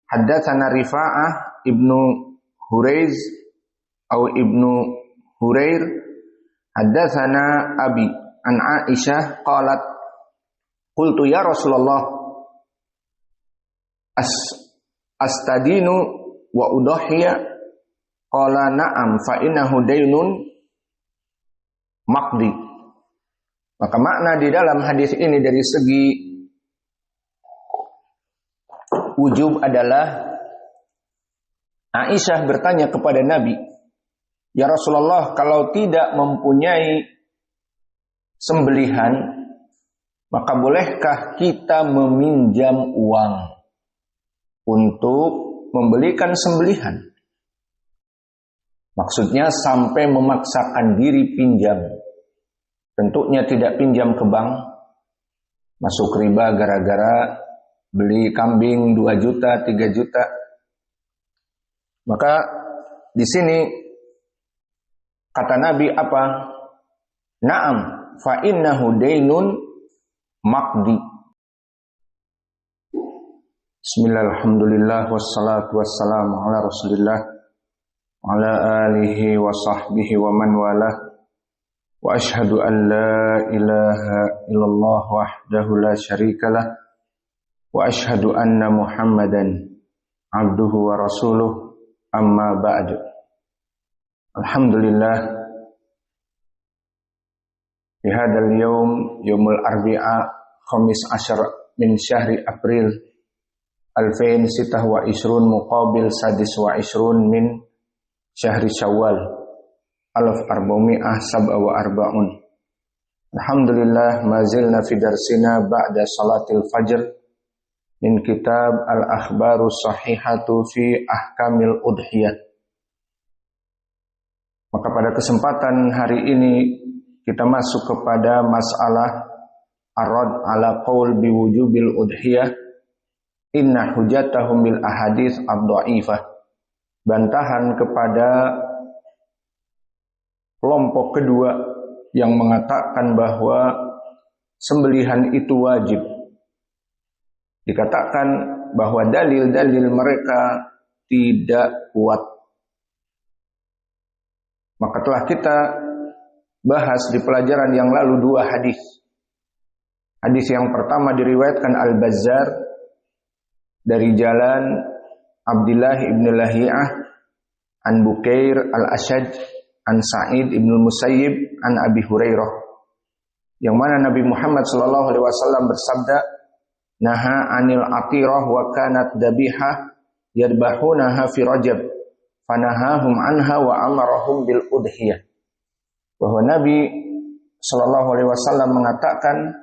Haddatsana Rifa'ah ibnu Huraiz atau ibnu Hurair. Haddatsana Abi an Aisyah qalat qultu ya Rasulullah astadinu wa udhiya qala na'am fa innahu daynun maqdi. Maka makna di dalam hadis ini dari segi wujub adalah Aisyah bertanya kepada Nabi, ya Rasulullah, kalau tidak mempunyai sembelihan, maka bolehkah kita meminjam uang untuk membelikan sembelihan? Maksudnya sampai memaksakan diri pinjam. Tentunya tidak pinjam ke bank, masuk riba gara-gara beli kambing 2 juta, 3 juta. Maka di sini kata Nabi apa? Na'am, fa innahu dainun maqdi. Bismillahirrahmanirrahim. Wassalatu wassalamu ala Rasulillah wa ala alihi wa sahbihi wa man walah. Wa ashhadu an la ilaha illallah wahdahu la syarikalah wa ashhadu anna Muhammadan abduhu wa rasuluh, amma ba'du. Alhamdulillah, di hadzal yaumul arbi'a khamis asyar min syahri April 2026 muqabil sadis wa isrun min syahri Syawal 1447. Alhamdulillah, mazilna fi darsina ba'da salatil fajr min kitab al-akhbarus sahihatu fi ahkamil udhiyah. Maka pada kesempatan hari ini kita masuk kepada masalah ar-rad ala qaul biwujubil udhiyah inna hujatahum bil ahadits ad-dhaifah. Bantahan kepada kelompok kedua yang mengatakan bahwa sembelihan itu wajib. Dikatakan bahwa dalil-dalil mereka tidak kuat. Maka telah kita bahas di pelajaran yang lalu 2 hadis. Hadis yang pertama diriwayatkan Al-Bazzar dari jalan Abdullah ibn Lahiyah an Bukair al-Ashaj an Sa'id ibn Musayyib an Abi Hurairah, yang mana Nabi Muhammad sallallahu alaihi wasallam bersabda, naha anil atirah wa kanat dabihah yadbahunaha fi Rajab fanahahum anha wa amarahum bil udhiyah. Bahwa Nabi sallallahu alaihi wasallam mengatakan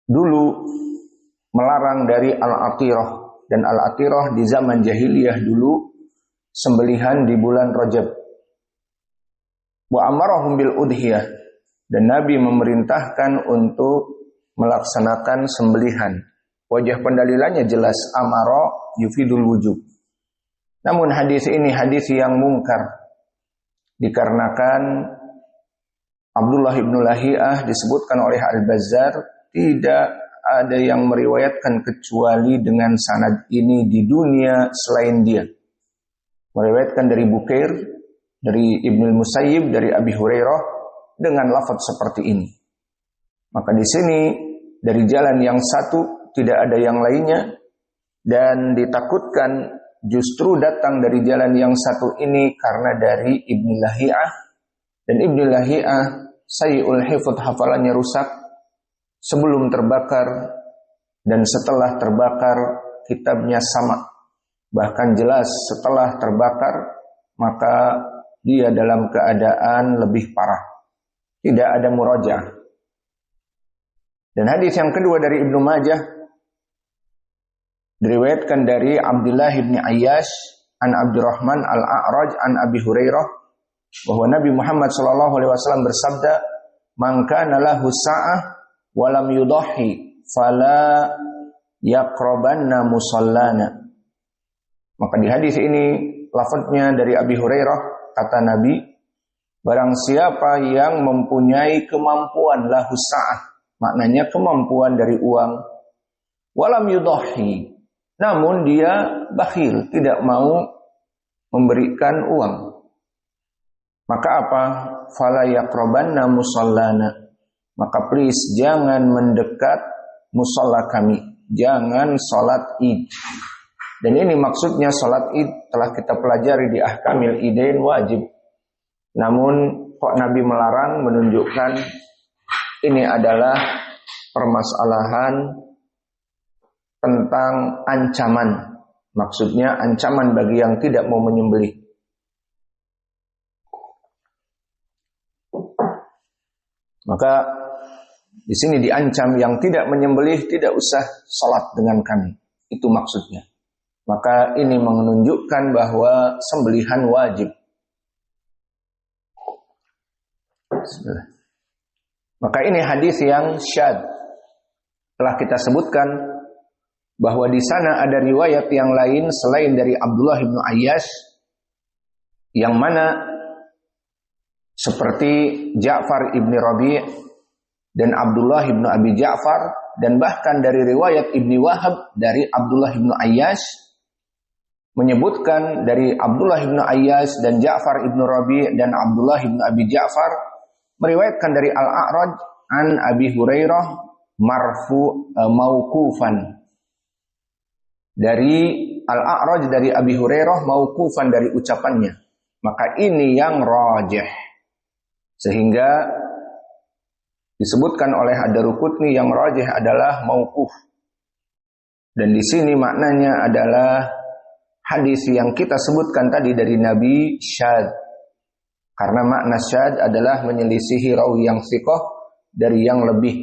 dulu melarang dari al-atirah, dan al-atirah di zaman jahiliyah dulu sembelihan di bulan Rajab. Wa amarahum bil udhiyah, dan Nabi memerintahkan untuk melaksanakan sembelihan. Wajah pendalilannya jelas, amara yufidul wujub. Namun hadis ini hadis yang mungkar, dikarenakan Abdullah ibn Lahiyah disebutkan oleh Al-Bazzar tidak ada yang meriwayatkan kecuali dengan sanad ini di dunia selain dia. Meriwayatkan dari Bukair, dari Ibnu Musayyib, dari Abi Hurairah dengan lafaz seperti ini. Maka di sini dari jalan yang satu tidak ada yang lainnya, dan ditakutkan justru datang dari jalan yang satu ini karena dari Ibnu Lahiyah, dan Ibnu Lahiyah sayyi'ul hifdz, hafalannya rusak sebelum terbakar dan setelah terbakar kitabnya sama. Bahkan jelas setelah terbakar maka dia dalam keadaan lebih parah, tidak ada murajaah. Dan hadis yang kedua dari Ibnu Majah diriwayatkan dari Abdullah bin Ayyash an Abdurrahman al-A'raj an Abi Hurairah, bahwa Nabi Muhammad SAW bersabda, man kana lahu sa'ah wa lam yudhi fala yaqrabanna musallana. Maka di hadis ini lafadznya dari Abi Hurairah, kata Nabi, barang siapa yang mempunyai kemampuan lahu sa'ah, maknanya kemampuan dari uang, walam yudhi, namun dia bakhil, tidak mau memberikan uang. Maka apa? Fala yaqrabanna musallana. Maka please jangan mendekat musalla kami, jangan salat Id. Dan ini maksudnya salat Id telah kita pelajari di ahkamil idain wajib. Namun kok Nabi melarang, menunjukkan ini adalah permasalahan tentang ancaman. Maksudnya ancaman bagi yang tidak mau menyembelih. Maka di sini diancam yang tidak menyembelih tidak usah salat dengan kami. Itu maksudnya. Maka ini menunjukkan bahwa sembelihan wajib. Maka ini hadis yang syadz. Telah kita sebutkan bahwa di sana ada riwayat yang lain selain dari Abdullah bin Ayyash, yang mana seperti Ja'far ibn Rabi' dan Abdullah ibn Abi Ja'far, dan bahkan dari riwayat Ibni Wahab dari Abdullah ibn Ayyash menyebutkan dari Abdullah ibn Ayyash dan Ja'far ibn Rabi' dan Abdullah ibn Abi Ja'far meriwayatkan dari Al-A'raj an Abi Hurairah mauqufan. Dari Al-A'raj dari Abi Hurairah mauqufan, dari ucapannya. Maka ini yang rajih. Sehingga disebutkan oleh Ad-Daruqutni yang rajih adalah mauquf. Dan di sini maknanya adalah hadis yang kita sebutkan tadi dari Nabi syadz. Karena makna syadz adalah menyelisihi rawi yang thiqah dari yang lebih.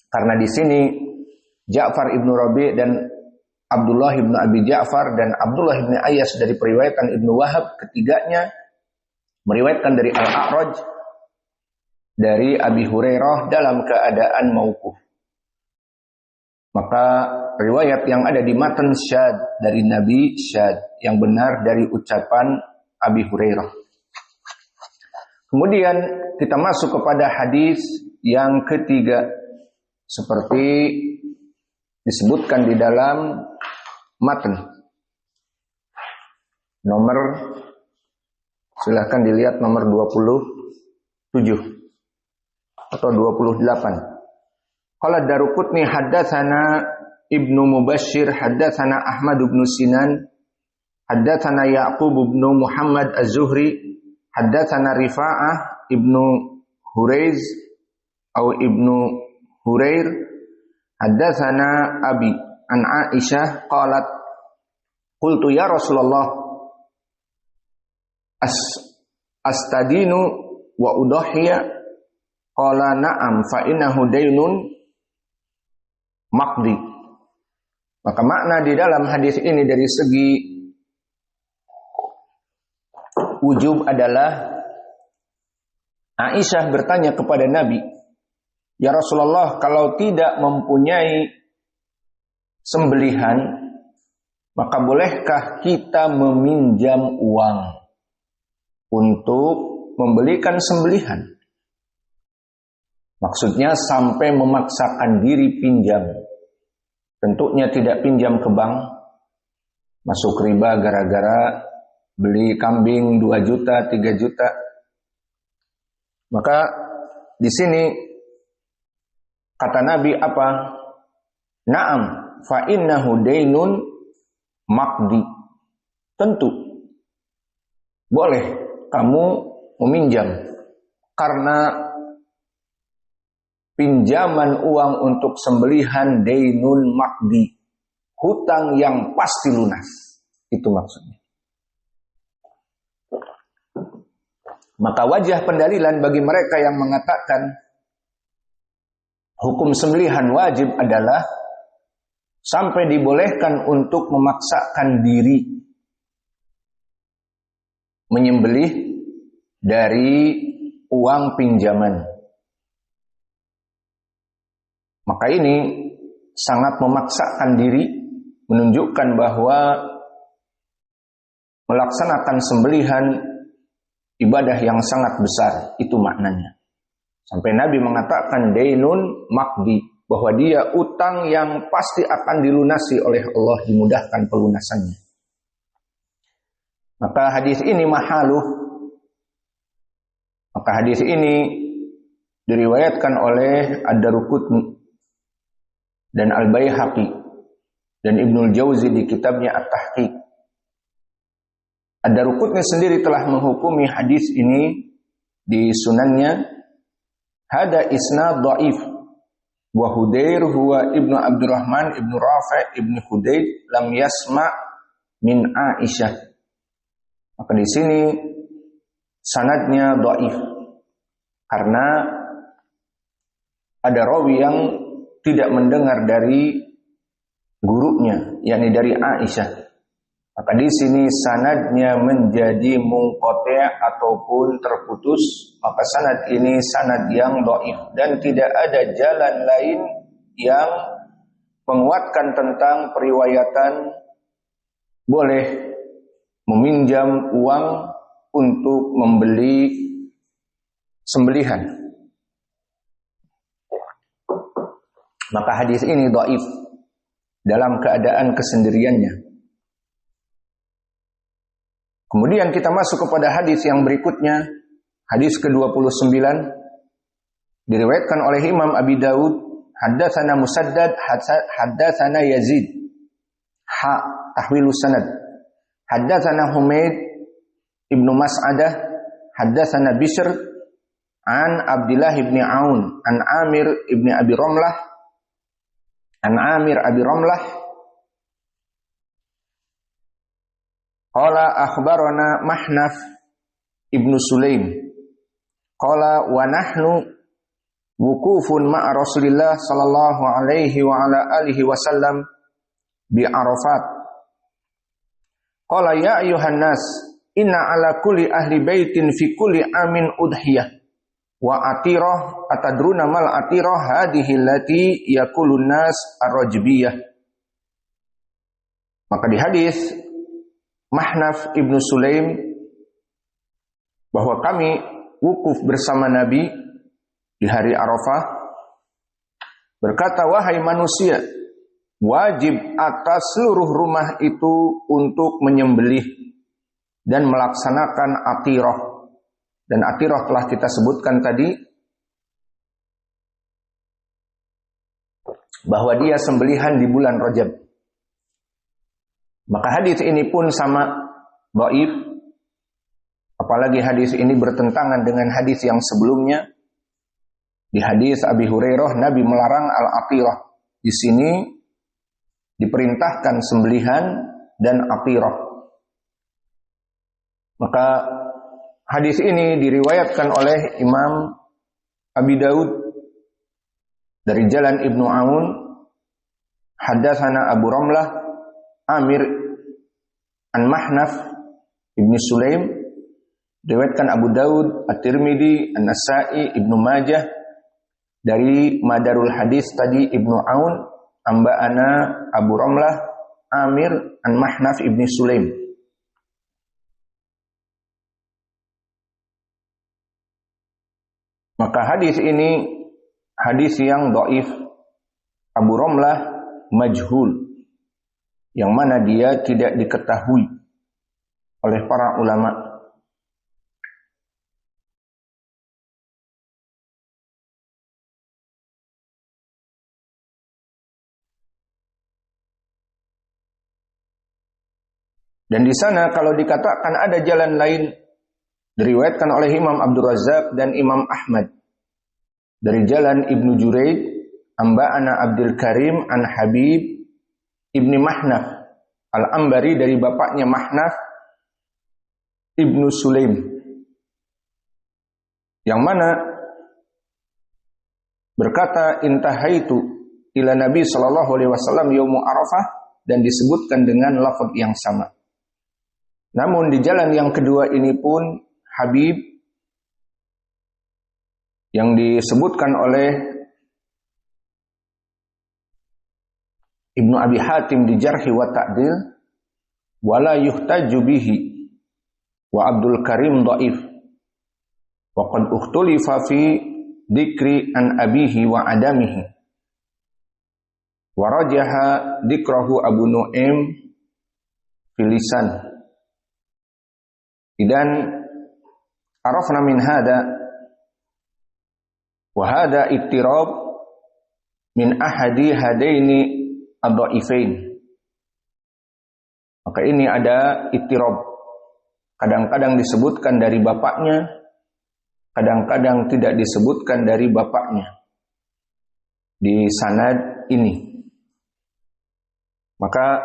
Karena di sini Ja'far ibnu Rabi' dan Abdullah ibnu Abi Ja'far dan Abdullah ibnu Ayyash dari periwayatan Ibnu Wahab, ketiganya meriwayatkan dari Al-A'raj dari Abi Hurairah dalam keadaan mauquf. Maka riwayat yang ada di matan syadz dari Nabi syadz, yang benar dari ucapan Abi Hurairah. Kemudian kita masuk kepada hadis yang ketiga, seperti disebutkan di dalam matan. Nomor, silahkan dilihat nomor 27 atau 28. Qala Daruqutni haddatsana Ibnu Mubashshir haddatsana Ahmad bin Sinan haddatsana Ya'qub bin Muhammad Az-Zuhri haddatsana Rifa'ah Ibnu Huraiz atau Ibnu Hurair haddatsana Abi an Aisyah qalat qultu ya Rasulullah astadinu wa udhiya qala na'am fa innahu daynun maqdi. Maka makna di dalam hadis ini dari segi wujub adalah Aisyah bertanya kepada Nabi, ya Rasulullah, kalau tidak mempunyai sembelihan, maka bolehkah kita meminjam uang untuk membelikan sembelihan? Maksudnya sampai memaksakan diri pinjam. Tentunya tidak pinjam ke bank, masuk riba gara-gara beli kambing 2 juta, 3 juta. Maka di sini kata Nabi apa? Na'am, fa innahu dainun maqdi. Tentu boleh kamu meminjam, karena pinjaman uang untuk sembelihan dainun maqdi, hutang yang pasti lunas. Itu maksudnya. Maka wajah pendalilan bagi mereka yang mengatakan hukum sembelihan wajib adalah sampai dibolehkan untuk memaksakan diri menyembelih dari uang pinjaman. Maka ini sangat memaksakan diri, menunjukkan bahwa melaksanakan sembelihan ibadah yang sangat besar, itu maknanya. Sampai Nabi mengatakan dainun maqdi, bahwa dia utang yang pasti akan dilunasi oleh Allah, dimudahkan pelunasannya. Maka hadis ini mahaluh. Maka hadis ini diriwayatkan oleh Ad-Daruqutni dan Al-Baihaqi dan Ibnul Jauzi di kitabnya At-Tahqiq. Ad-Daruqutni sendiri telah menghukumi hadis ini di sunannya, hada isnad dhaif wa Hudair huwa Ibnu Abdurrahman Ibnu Rafi' Ibnu Hudaid lam yasma' min Aisyah. Maka di sini sanadnya dhaif karena ada rawi yang tidak mendengar dari gurunya, yakni dari Aisyah. Maka di sini sanadnya menjadi munqati' ataupun terputus. Maka sanad ini sanad yang dhaif dan tidak ada jalan lain yang menguatkan tentang periwayatan boleh meminjam uang untuk membeli sembelihan. Maka hadis ini dhaif dalam keadaan kesendiriannya. Kemudian kita masuk kepada hadis yang berikutnya, hadis ke-29, diriwayatkan oleh Imam Abi Daud, haddatsana Musaddad, haddatsana Yazid, tahwilus sanad, haddatsana Humaid ibnu Mas'adah, haddatsana Bishr an Abdullah ibn Aun, an Amir ibn Abi Ramlah, an Amir Abi Ramlah, qala akhbarana Mahnaf ibnu Sulaim qala wa nahnu wukufun ma'a Rasulillah sallallahu alaihi wa ala alihi wasallam bi Arafat. Qala ya ayuhan nas inna ala kulli ahli baitin fi kulli amin udhiyah wa atirah atadruna mal atirah hadhihi allati yakulun nas ar-rajbiyah. Maka di hadis Mahnaf ibnu Sulaim bahwa kami wukuf bersama Nabi di hari Arafah, berkata, wahai manusia, wajib atas seluruh rumah itu untuk menyembelih dan melaksanakan atirah. Dan atirah telah kita sebutkan tadi bahwa dia sembelihan di bulan Rajab. Maka hadis ini pun sama dhaif, apalagi hadis ini bertentangan dengan hadis yang sebelumnya. Di hadis Abi Hurairah Nabi melarang al-atirah. Di sini diperintahkan sembelihan dan atirah. Maka hadis ini diriwayatkan oleh Imam Abi Daud dari jalan Ibnu Aun, haddatsana Abu Ramlah Amir an Mahnaf ibnu Sulaim, diriwayatkan Abu Daud, At-Tirmidzi, An-Nasa'i, Ibnu Majah dari Madarul Hadis tadi Ibnu Aun, amba'ana Abu Ramlah Amir an Mahnaf ibnu Sulaim. Maka hadis ini hadis yang dhaif. Abu Ramlah majhul, yang mana dia tidak diketahui oleh para ulama. Dan di sana kalau dikatakan ada jalan lain, diriwayatkan oleh Imam Abdul Razzaq dan Imam Ahmad dari jalan Ibnu Juraid, amba'ana Abdul Karim an Habib Ibni Mahnaf Al-Ambari dari bapaknya Mahnaf Ibnu Sulaim, yang mana berkata intahaitu ila Nabi sallallahu alaihi wasallam yaumu Arafah, dan disebutkan dengan lafaz yang sama. Namun di jalan yang kedua ini pun Habib yang disebutkan oleh Ibnu Abi Hatim di Jarhi wa Ta'dil, wala yuhtaju bihi wa Abdul Karim dhaif wa qad ukhtulifa fi dzikri an abihi wa adamihi. warajaha dikrahu Abu Nu'aim filisan. Dan arafna min hada wa hada ittirab min ahadi hadaini ad-dha'ifain. Maka ini ada ittirab. Kadang-kadang disebutkan dari bapaknya, kadang-kadang tidak disebutkan dari bapaknya di sanad ini. Maka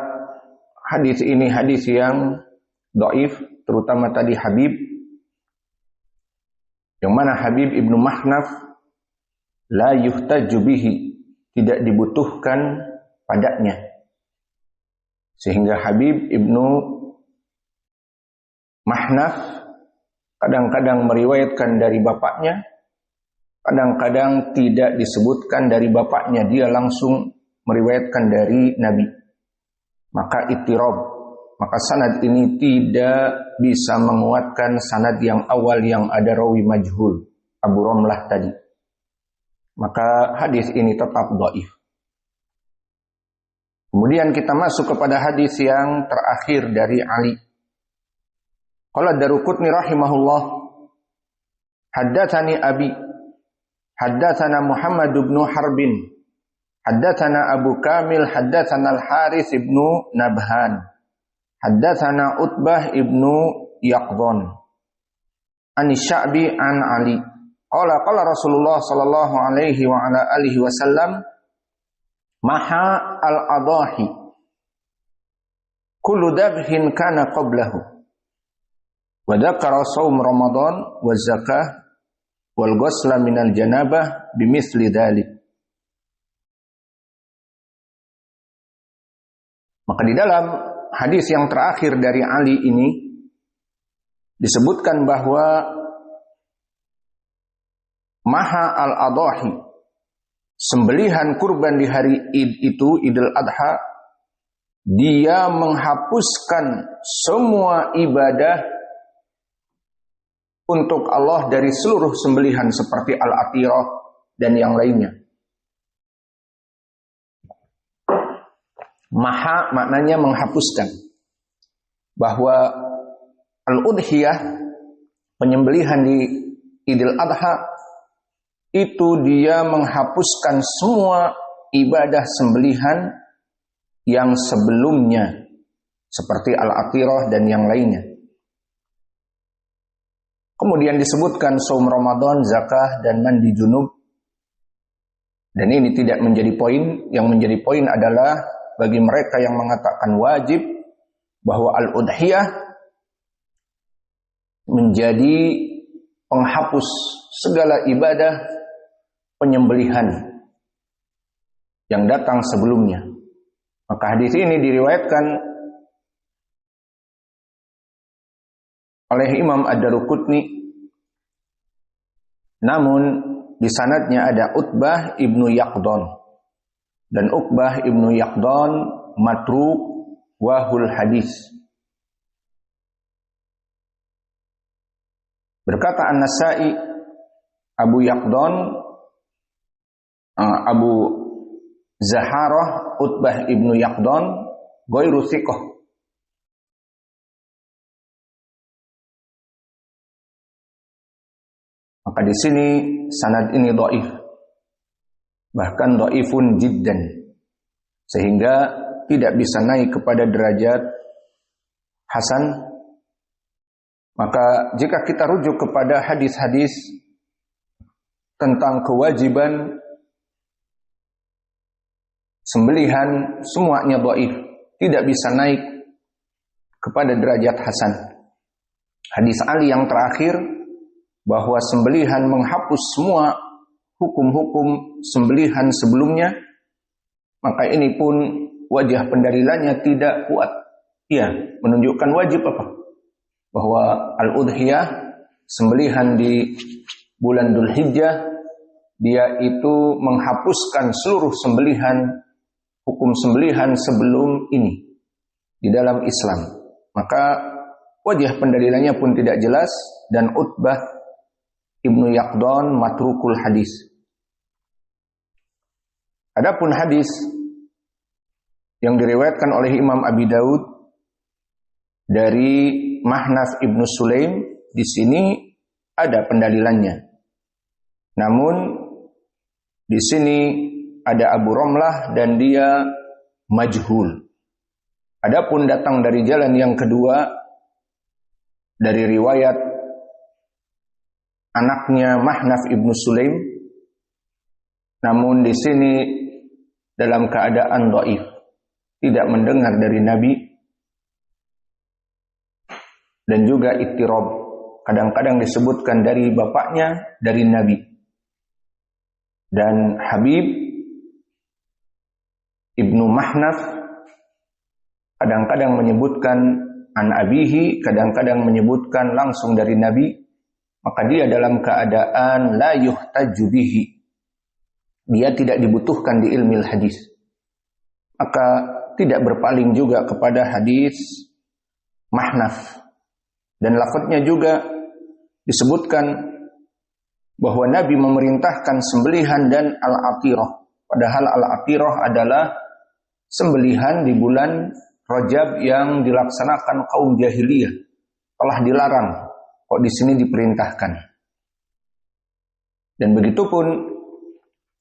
hadis ini hadis yang dhaif, terutama tadi Habib, yang mana Habib ibnu Mahnaf la yuhtaju bihi, tidak dibutuhkan padanya. Sehingga Habib ibnu Mahnaf kadang-kadang meriwayatkan dari bapaknya, kadang-kadang tidak disebutkan dari bapaknya, dia langsung meriwayatkan dari Nabi. Maka ittirab, maka sanad ini tidak bisa menguatkan sanad yang awal yang ada rawi majhul, Abu Ramlah tadi. Maka hadis ini tetap dhaif. Kemudian kita masuk kepada hadis yang terakhir dari Ali. Qala Daruqutni rahimahullah, haddatsani abi, haddatsana Muhammad bin Harbin, haddatsana Abu Kamil, haddatsana Al-Harits bin Nabhan, haddatsana Utbah ibnu Yaqdhan, an Sya'bi an Ali. Qala Rasulullah sallallahu alaihi wa ala alihi wasallam, maha al-adahi kullu dabhin kana qablahu wa dzakara shaum Ramadan wa zakah wal ghusla minal janabah bimithli dzalik. Maka di dalam hadis yang terakhir dari Ali ini disebutkan bahwa maha al-adahi, sembelihan kurban di hari Id itu, Idul Adha, dia menghapuskan semua ibadah untuk Allah dari seluruh sembelihan seperti al-atirah dan yang lainnya. Maha maknanya menghapuskan. Bahwa al-udhiyah, penyembelihan di Idul Adha, itu dia menghapuskan semua ibadah sembelihan yang sebelumnya seperti al-atirah dan yang lainnya. Kemudian disebutkan saum Ramadan, zakah dan mandi junub. Dan ini tidak menjadi poin. Yang menjadi poin adalah bagi mereka yang mengatakan wajib bahwa al-udhiyah menjadi penghapus segala ibadah penyembelihan yang datang sebelumnya. Maka hadis ini diriwayatkan oleh Imam Ad-Daruqutni, namun di sanadnya ada Utbah ibnu Yaqdhan, dan Utbah ibnu Yaqdhan matruk wahul hadis. Berkata An-Nasa'i, Abu Yaqdhan, Abu Zaharah Utbah ibnu Yaqdhan ghairu thiqah. Maka di sini sanad ini dhaif, bahkan dhaifun jiddan, sehingga tidak bisa naik kepada derajat hasan. Maka jika kita rujuk kepada hadis-hadis tentang kewajiban sembelihan, semuanya dhaif, tidak bisa naik kepada derajat hasan. Hadis Ali yang terakhir bahwa sembelihan menghapus semua hukum-hukum sembelihan sebelumnya, maka ini pun wajah pendalilannya tidak kuat. Ya, menunjukkan wajib apa? Bahwa al-udhiyah, sembelihan di bulan Dzulhijjah, dia itu menghapuskan seluruh sembelihan, hukum sembelihan sebelum ini di dalam Islam. Maka wajah pendalilannya pun tidak jelas, dan Utbah ibnu Yaqdhan matrukul hadis. Adapun hadis yang diriwayatkan oleh Imam Abi Daud dari Mahnaf Ibnu Sulaim. Di sini ada pendalilannya. Namun di sini ada Abu Romlah dan dia majhul. Adapun datang dari jalan yang kedua dari riwayat anaknya Mahnaf Ibnu Sulaim, namun di sini dalam keadaan dhaif, tidak mendengar dari Nabi, dan juga ittirab, kadang-kadang disebutkan dari bapaknya dari Nabi. Dan Habib Ibnu Mahnaf kadang-kadang menyebutkan an abihi, kadang-kadang menyebutkan langsung dari Nabi, maka dia dalam keadaan la yuhtaju bihi, dia tidak dibutuhkan di ilmu hadis, maka tidak berpaling juga kepada hadis Mahnaf. Dan lafadznya juga disebutkan bahwa Nabi memerintahkan sembelihan dan al-atirah, padahal al-atirah adalah sembelihan di bulan Rajab yang dilaksanakan kaum jahiliyah, telah dilarang, kok di sini diperintahkan. Dan begitupun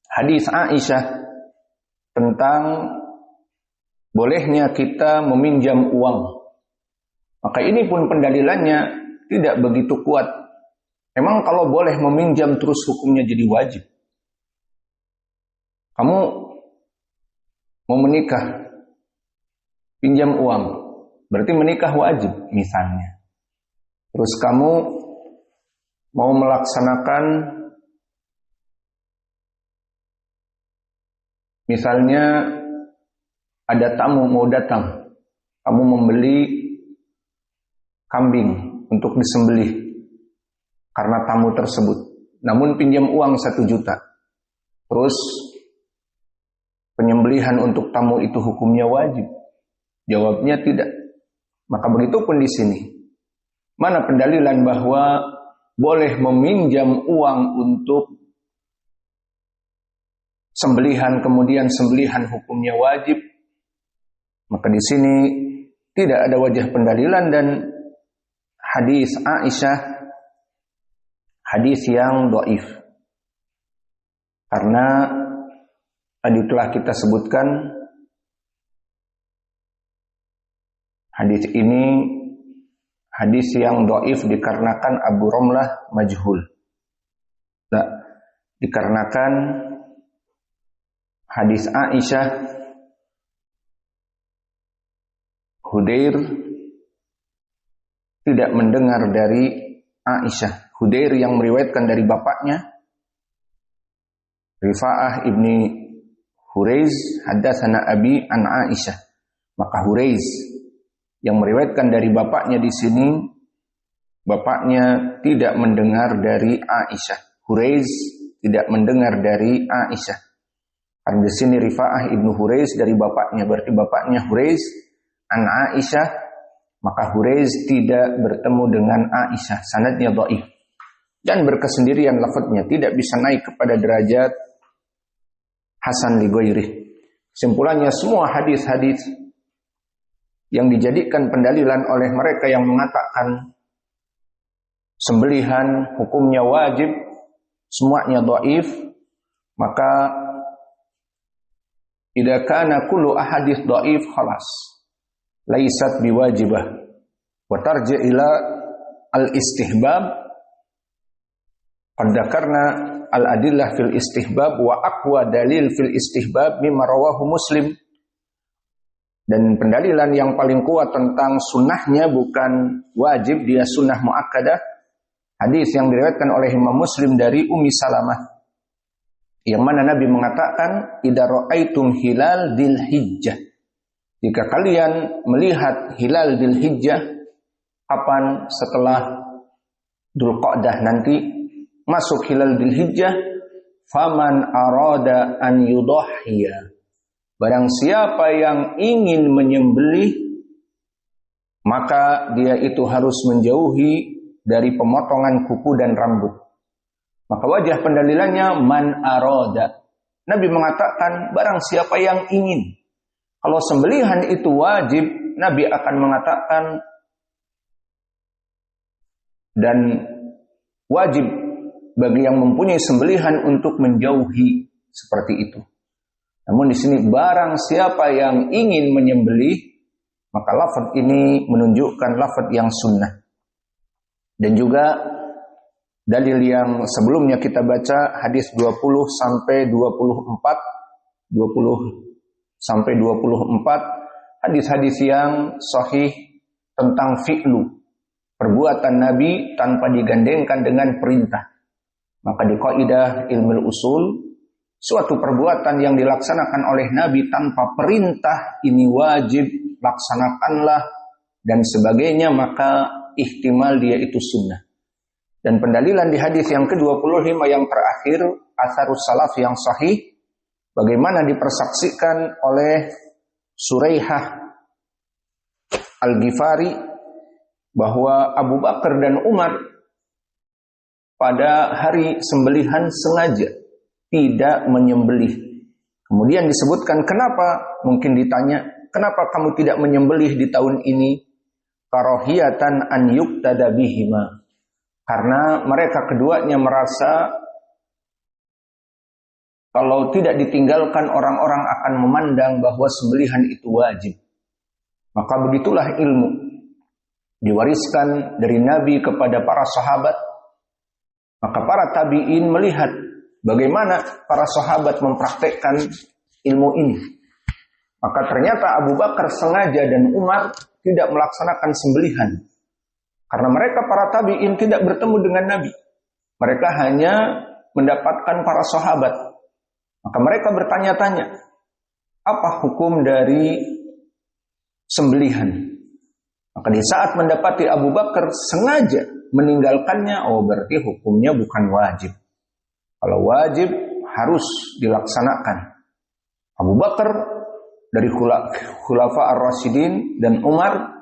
hadis Aisyah tentang bolehnya kita meminjam uang, maka ini pun pendalilannya tidak begitu kuat. Emang kalau boleh meminjam terus hukumnya jadi wajib? Kamu mau menikah, pinjam uang, berarti menikah wajib misalnya. Terus kamu mau melaksanakan misalnya ada tamu mau datang, kamu membeli kambing untuk disembelih karena tamu tersebut, namun pinjam uang 1 juta. Terus penyembelihan untuk tamu itu hukumnya wajib? Jawabnya tidak. Maka begitu pun di sini. Mana pendalilan bahwa boleh meminjam uang untuk sembelihan, kemudian sembelihan hukumnya wajib? Maka di sini tidak ada wajah pendalilan, dan hadis Aisyah hadis yang dhaif. Karena tadi telah kita sebutkan hadis ini hadis yang dhaif dikarenakan Abu Romlah majhul. Nah, dikarenakan hadis Aisyah Hudair tidak mendengar dari Aisyah. Hudair yang meriwayatkan dari bapaknya Rifa'ah ibni Huraiz haddatsana abi an Aisyah. Maka Huraiz yang meriwayatkan dari bapaknya di sini, bapaknya tidak mendengar dari Aisyah. Huraiz tidak mendengar dari Aisyah. Karena di sini Rifa'ah ibnu Huraiz dari bapaknya, berarti bapaknya Huraiz an Aisyah, maka Huraiz tidak bertemu dengan Aisyah. Sanadnya dhaif dan berkesendirian lafadznya, tidak bisa naik kepada derajat hasan li ghairih. Kesimpulannya, semua hadis-hadis yang dijadikan pendalilan oleh mereka yang mengatakan sembelihan hukumnya wajib, semuanya dhaif. Maka idza kana kullu ahadits dhaif khalas laisat biwajibah wa tarji ila al-istihbab. Qad dzakarna al-adillah fil istihbab wa aqwa dalil fil istihbab mimma rawahu Muslim. Dan pendalilan yang paling kuat tentang sunnahnya bukan wajib, dia sunnah muakkadah, hadis yang diriwayatkan oleh Imam Muslim dari Ummi Salamah, yang mana Nabi mengatakan idza ra'aitum hilal dzilhijjah, jika kalian melihat hilal dzilhijjah, kapan? Setelah Dzulqa'dah nanti masuk hilal dzilhijjah, faman arada an yudhhiya, barang siapa yang ingin menyembelih, maka dia itu harus menjauhi dari pemotongan kuku dan rambut. Maka wajah pendalilannya man arada. Nabi mengatakan barang siapa yang ingin. Kalau sembelihan itu wajib, Nabi akan mengatakan dan wajib bagi yang mempunyai sembelihan untuk menjauhi seperti itu. Namun di sini barang siapa yang ingin menyembelih, maka lafaz ini menunjukkan lafaz yang sunnah. Dan juga dalil yang sebelumnya kita baca hadis 20 sampai 24, 20 sampai 24, hadis-hadis yang sahih tentang fi'lu, perbuatan Nabi tanpa digandengkan dengan perintah. Maka di kaidah ilmu usul, suatu perbuatan yang dilaksanakan oleh Nabi tanpa perintah ini wajib, laksanakanlah dan sebagainya, maka ihtimal dia itu sunnah. Dan pendalilan di hadis yang ke-25 yang terakhir, atharus salaf yang sahih, bagaimana dipersaksikan oleh Suraihah Al-Ghifari bahwa Abu Bakar dan Umar pada hari sembelihan sengaja tidak menyembelih. Kemudian disebutkan kenapa, mungkin ditanya, kenapa kamu tidak menyembelih di tahun ini? Karahiyatan an yuktada bihima. Karena mereka keduanya merasa kalau tidak ditinggalkan orang-orang akan memandang bahwa sembelihan itu wajib. Maka begitulah ilmu diwariskan dari Nabi kepada para sahabat. Maka para tabi'in melihat bagaimana para sahabat mempraktekkan ilmu ini. Maka ternyata Abu Bakar sengaja dan Umar tidak melaksanakan sembelihan. Karena mereka para tabi'in tidak bertemu dengan Nabi. Mereka hanya mendapatkan para sahabat. Maka mereka bertanya-tanya, apa hukum dari sembelihan? Maka di saat mendapati Abu Bakar sengaja meninggalkannya, oh berarti hukumnya bukan wajib. Kalau wajib harus dilaksanakan. Abu Bakar dari Khulafa ar-Rasyidin dan Umar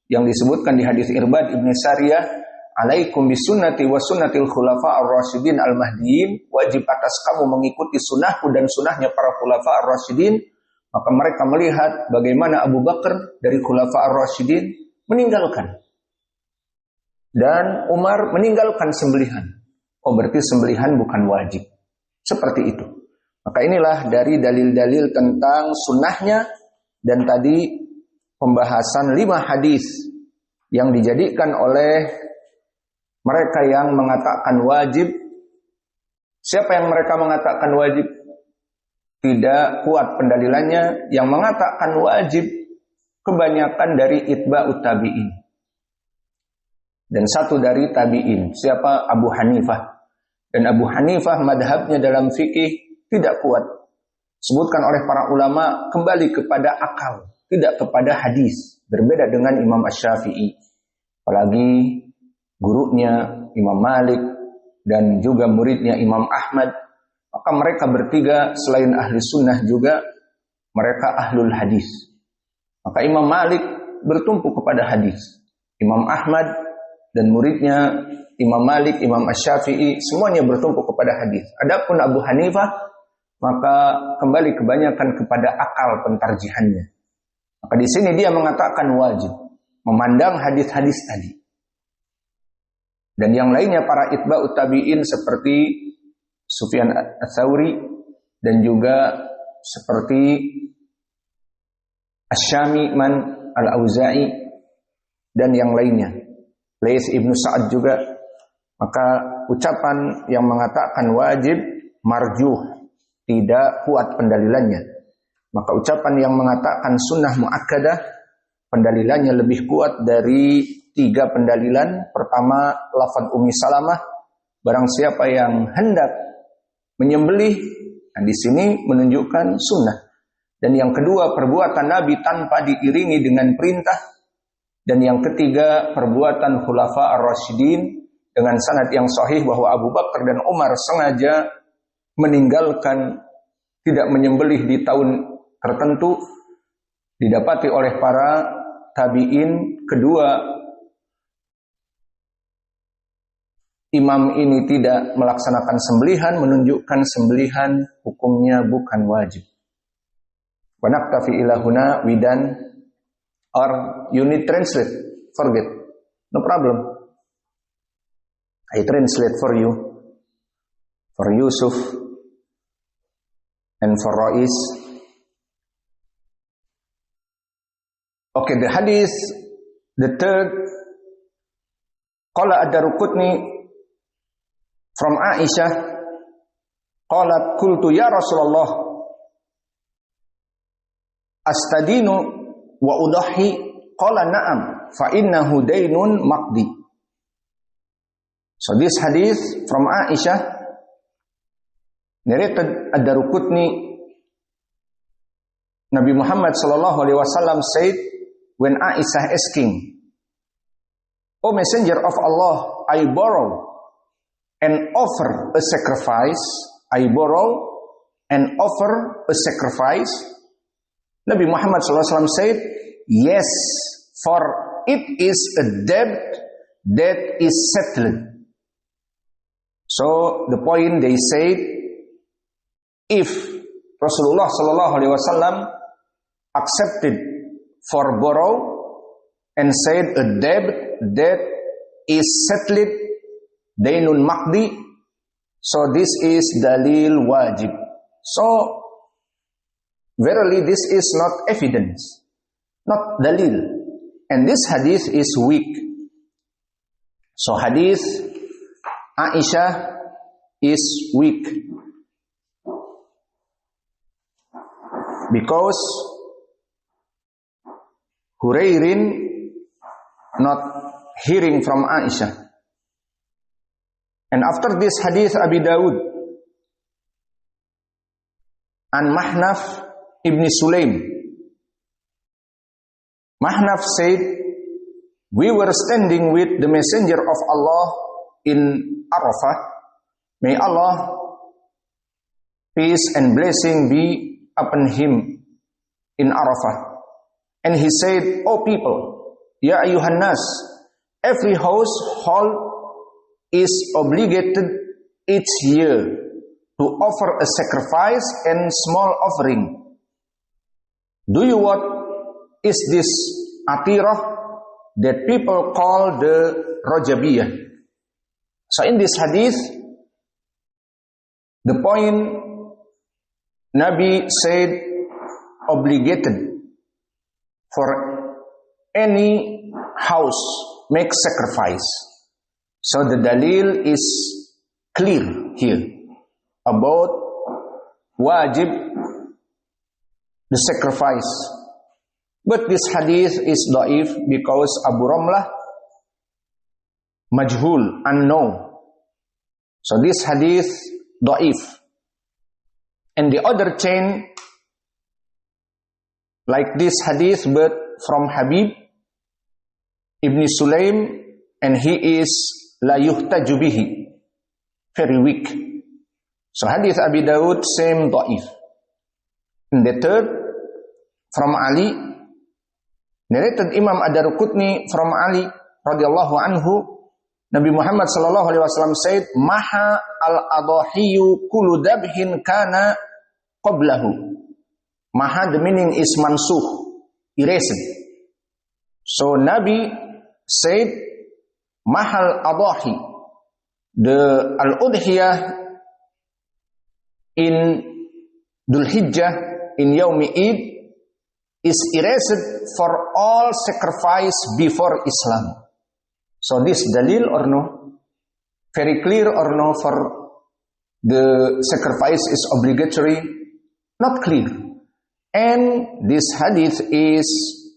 yang disebutkan di hadis Irbad ibn Sariyah, alaikum bisunnati wa sunnatil khulafa ar-Rasyidin al-Mahdiyin, wajib atas kamu mengikuti sunnahku dan sunnahnya para khulafa ar-Rasyidin. Maka mereka melihat bagaimana Abu Bakar dari Khulafa ar-Rasyidin meninggalkan dan Umar meninggalkan sembelihan. Oh berarti sembelihan bukan wajib. Seperti itu. Maka inilah dari dalil-dalil tentang sunnahnya dan tadi pembahasan 5 hadis yang dijadikan oleh mereka yang mengatakan wajib. Siapa yang mereka mengatakan wajib? Tidak kuat pendalilannya. Yang mengatakan wajib kebanyakan dari itba'ut tabi'in. Dan satu dari tabi'in. Siapa? Abu Hanifah. Dan Abu Hanifah madhabnya dalam fikih tidak kuat. Sebutkan oleh para ulama kembali kepada akal, tidak kepada hadis. Berbeda dengan Imam Asy-Syafi'i. Apalagi gurunya Imam Malik dan juga muridnya Imam Ahmad. Maka mereka bertiga selain ahli sunnah juga mereka ahlul hadis. Maka Imam Malik bertumpu kepada hadis. Imam Ahmad dan muridnya Imam Malik, Imam Asy-Syafi'i semuanya bertumpu kepada hadis. Adapun Abu Hanifah maka kembali kebanyakan kepada akal pentarjihannya. Maka di sini dia mengatakan wajib memandang hadis-hadis tadi. Dan yang lainnya para itba'ut tabi'in seperti Sufyan Ats-Tsauri dan juga seperti Asy-Syami man Al-Auza'i dan yang lainnya. Laits Ibnu Sa'ad juga. Maka ucapan yang mengatakan wajib marjuh, tidak kuat pendalilannya. Maka ucapan yang mengatakan sunnah muakkadah pendalilannya lebih kuat dari 3 pendalilan. Pertama, lafaz Ummi Salamah, barang siapa yang hendak menyembelih, nah di sini menunjukkan sunnah. Dan yang kedua, perbuatan Nabi tanpa diiringi dengan perintah. Dan yang ketiga, perbuatan Khulafa ar-Rasyidin dengan sanad yang sahih bahwa Abu Bakar dan Umar sengaja meninggalkan tidak menyembelih di tahun tertentu, didapati oleh para tabi'in. Kedua, imam ini tidak melaksanakan sembelihan, menunjukkan sembelihan hukumnya bukan wajib. Wa naktafi ila huna, we done, or you need translate, forget, no problem. I translate for you, for Yusuf and for Rais. Okay, the hadith, the third, qala ad-Daruqutni from Aisyah, qalat qultu ya Rasulullah astadinu wa udahi, qala na'am fa innahu daynun maqdi. So this hadith from Aisyah narrated ad-Daruqutni, Nabi Muhammad sallallahu alaihi wasallam said when Aisyah asking, O Messenger of Allah, I borrow and offer a sacrifice. I borrow and offer a sacrifice. Nabi Muhammad SAW said, yes, for it is a debt that is settled. So the point they said, if Rasulullah SAW accepted for borrow and said a debt that is settled, daynun maqdi, so this is dalil wajib. So verily this is not evidence, not dalil, and this hadith is weak. So hadith Aisyah is weak because Hurairin not hearing from Aisyah. And after this hadith Abi Dawud and Mahnaf ibn Sulaim. Mahnaf said, we were standing with the Messenger of Allah in Arafah. May Allah peace and blessing be upon him in Arafah. And he said, O people, Ya ayyuhan nas, every household is obligated each year to offer a sacrifice and small offering. Do you what is this atirah that people call the Rajabiyah? So in this hadith, the point Nabi said obligated for any house make sacrifice. So the dalil is clear here about wajib, the sacrifice. But this hadith is da'if because Abu Ramlah majhul, unknown. So this hadith da'if. And the other chain like this hadith but from Habib Ibn Sulaim, and he is la yuhtaju bihi, very weak. So hadith Abi Dawud same da'if. And the third from Ali, narrated Imam Ad-Daruqutni from Ali radhiyallahu anhu, Nabi Muhammad sallallahu alaihi wasallam said, maha al-adahiyu kullu dabhin kana qablahu. Maha, the meaning is mansukh, erased. So Nabi said, mahal adahi, the al-udhiyah in Dhul Hijjah, in Yawmi Eid, is erased for all sacrifice before Islam. So this dalil or no? Very clear or no for the sacrifice is obligatory? Not clear. And this hadith is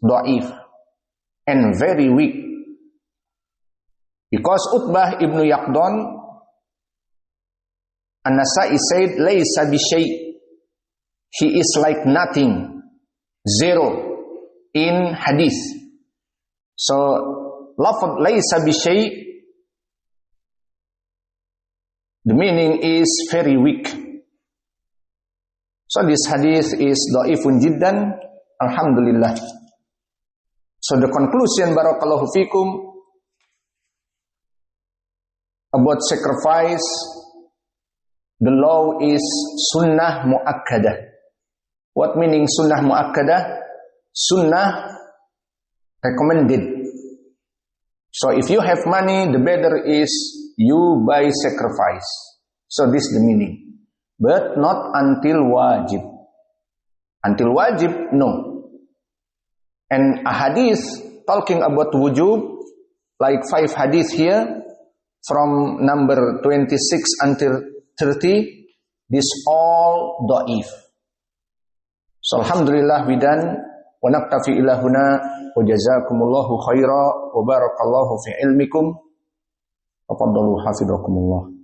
da'if and very weak. Because Utbah ibn Yaqdan, An-Nasai said, laysa bi shay'. He is like nothing, zero in hadith. So, lafad laysa bi shay', the meaning is very weak. So this hadith is da'ifun jiddan, alhamdulillah. So the conclusion, barakallahu fikum, about sacrifice, the law is sunnah mu'akkadah. What meaning sunnah muakkadah? Sunnah recommended. So if you have money, the better is you buy sacrifice. So this is the meaning. But not until wajib. Until wajib, no. And a hadith talking about wujub, like 5 hadith here, from number 26 until 30, this all da'if. So alhamdulillah we done, wa naktafi ila huna, wa jazakumullahu khaira, wa barakallahu fi ilmikum, wa faddalu hafidakumullah.